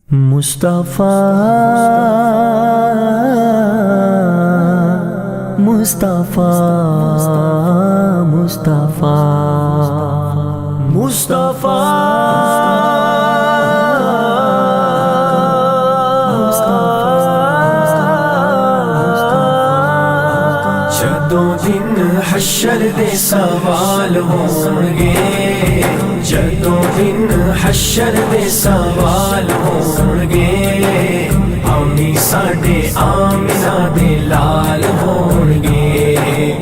مصطفیٰ مصطفیٰ مصطفیٰ مصطفیٰ جدوں دن حشر دے سوال ہون گے، جدوں دن حشر دے سوال ہون گے، امی ساڈے آمنہ دے لال ہون گے،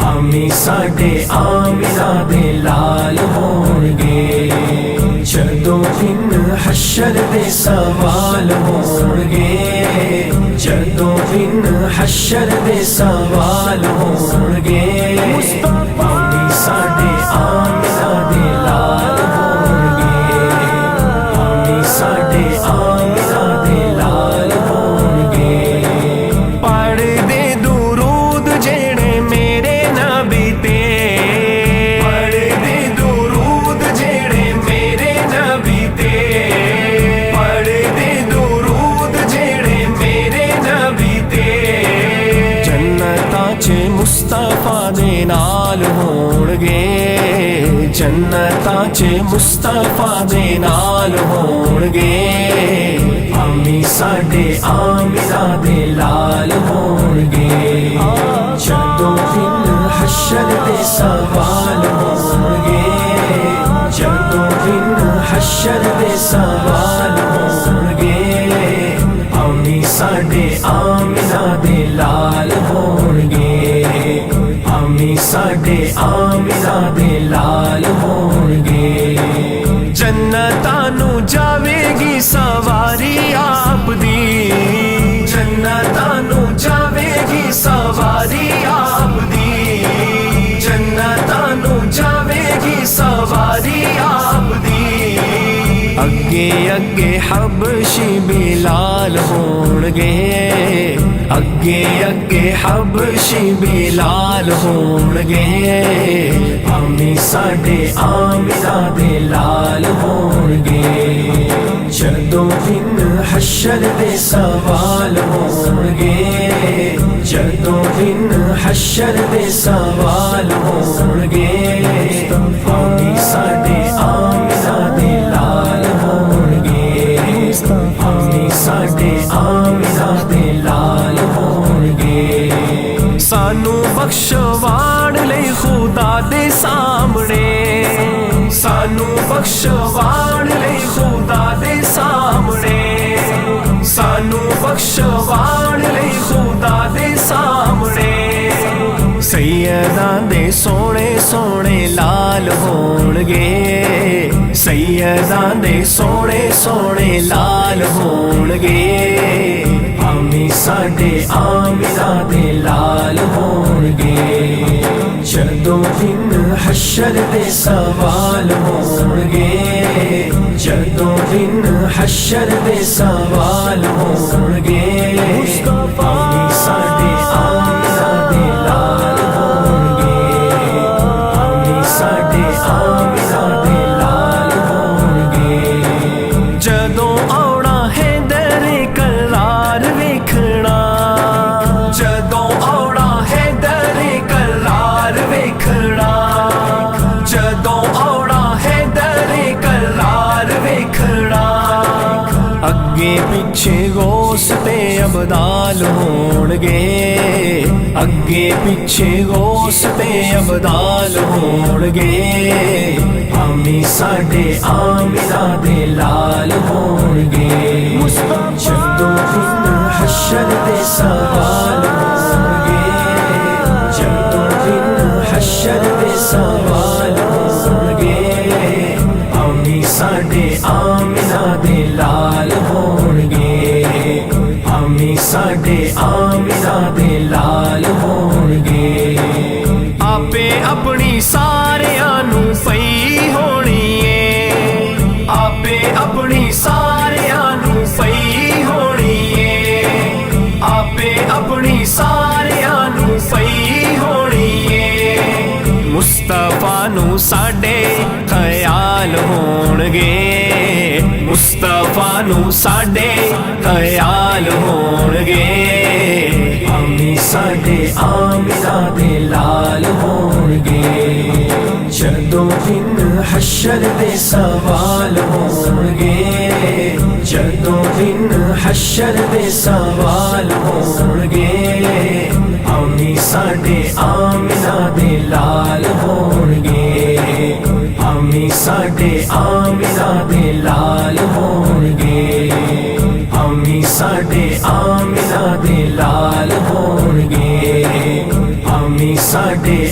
امی ساڈے آمنہ دے لال ہون گے، جدوں دن حشر دے سوال ہون گے، جدوں دن حشر دے سوال ہون گے، امی ساڈے آمنہ دے لال ہون گے، امی ساڈے آمنہ دے لال ہون گے۔ پڑھ دے درود جڑے میرے نبی تے، پڑھ دے درود جڑے میرے نبی تے، پڑھ دے درود جڑے میرے نبی تے، جنتاں چ مصطفیٰ دے نال ہون گے، جنتاں چ مصطفیٰ دے نال ہون گے، امی ساڈے آمنہ دے لال ہون گے، جدوں دن حشر دے سوال ہون گے، جدوں دن حشر دے سوال ہون گے، امی ساڈے آمنہ دے لال ہون گے، امی ساڈے آمنہ دے لال ہون گے۔ جنتاں نو جاوے گی سواری آپ دی، جنتاں نو جاوے گی سواری آپ دی، جنتاں نو جاوے گی سواری آپ دی، اگے اگے حبشی بلال ہون گے، اگے اگے حبشی بلال ہون گے، امی ساڈے آمنہ دے لال ہون گے، جدوں دن حشر دے سوال ہون گے، جدوں دن حشر دے سوال ہون گے، امی ساڈے آمنہ دے لال ہون گے، امی ساڈے آمنہ دے لال ہون گے۔ سانو بخشوان لئی خدا دے سامنے، سانو بخشوان لئی خدا دے سامنے، سانو بخشوان لئی خدا دے سامنے، سیداں دے سونے سونے لال ہون گے، سیداں دے سونے سونے لال ہون گے، امی ساڈے آمنہ دے لال ہون گے، جدوں دن حشر دے سوال ہون گے، جدوں دن حشر دے سوال ہون گے، امی ساڈے آمنہ دے لال ہون گے، امی ساڈے آمنہ دے لال ہون گے۔ جدوں آونا ہے در کرار ویکھنا، جدوں آونا ہے در کرار ویکھنا، جدوں آونا ہے در کرار ویکھنا، اگے پیچھے غوث تے ابدال ہون گے، اگے پیچھے غوث تے ابدال ہون گے، امی ساڈے آمنہ دے لال ہون گے، جدوں دن حشر دے سوال ہون گے، جدوں دن حشر دے سوال ہون گے، امی ساڈے آمنہ دے لال ہون گے، امی ساڈے آمنہ دے لال ہون گے۔ آپے اپنی ساریاں نو پئی ہونی ہے، آپے اپنی ساریاں نو پئی ہونی ہے، آپے اپنی ساریاں نو پئی ہونی ہے، مصطفیٰ نو ساڈے خیال ہون گے، ਮੁਸਤਫਾ ਨੂੰ ਸਾਡੇ ਖਿਆਲ ਹੋਣਗੇ ਆਮੀ ਸਾਡੇ ਆਮਿਨਾ ਦੇ ਲਾਲ ਹੋਣਗੇ ਜਦੋਂ ਦਿਨ ਹਸ਼ਰ ਦੇ ਸਵਾਲ ਹੋਣਗੇ ਜਦੋਂ ਦਿਨ ਹਸ਼ਰ ਦੇ ਸਵਾਲ ਹੋਣਗੇ ਆਮੀ ਸਾਡੇ ਆਮਿਨਾ ਦੇ ਲਾਲ ਹੋਣਗੇ ਆਮੀ ਸਾਡੇ ਆਮਿਨਾ ਦੇ ਲਾਲ ਹੋਣਗੇ ਆਮੀ ਸਾਡੇ ਆਮਿਨਾ ਦੇ ਲਾਲ ਹੋਣਗੇ ਆਮੀ ਸਾਡੇ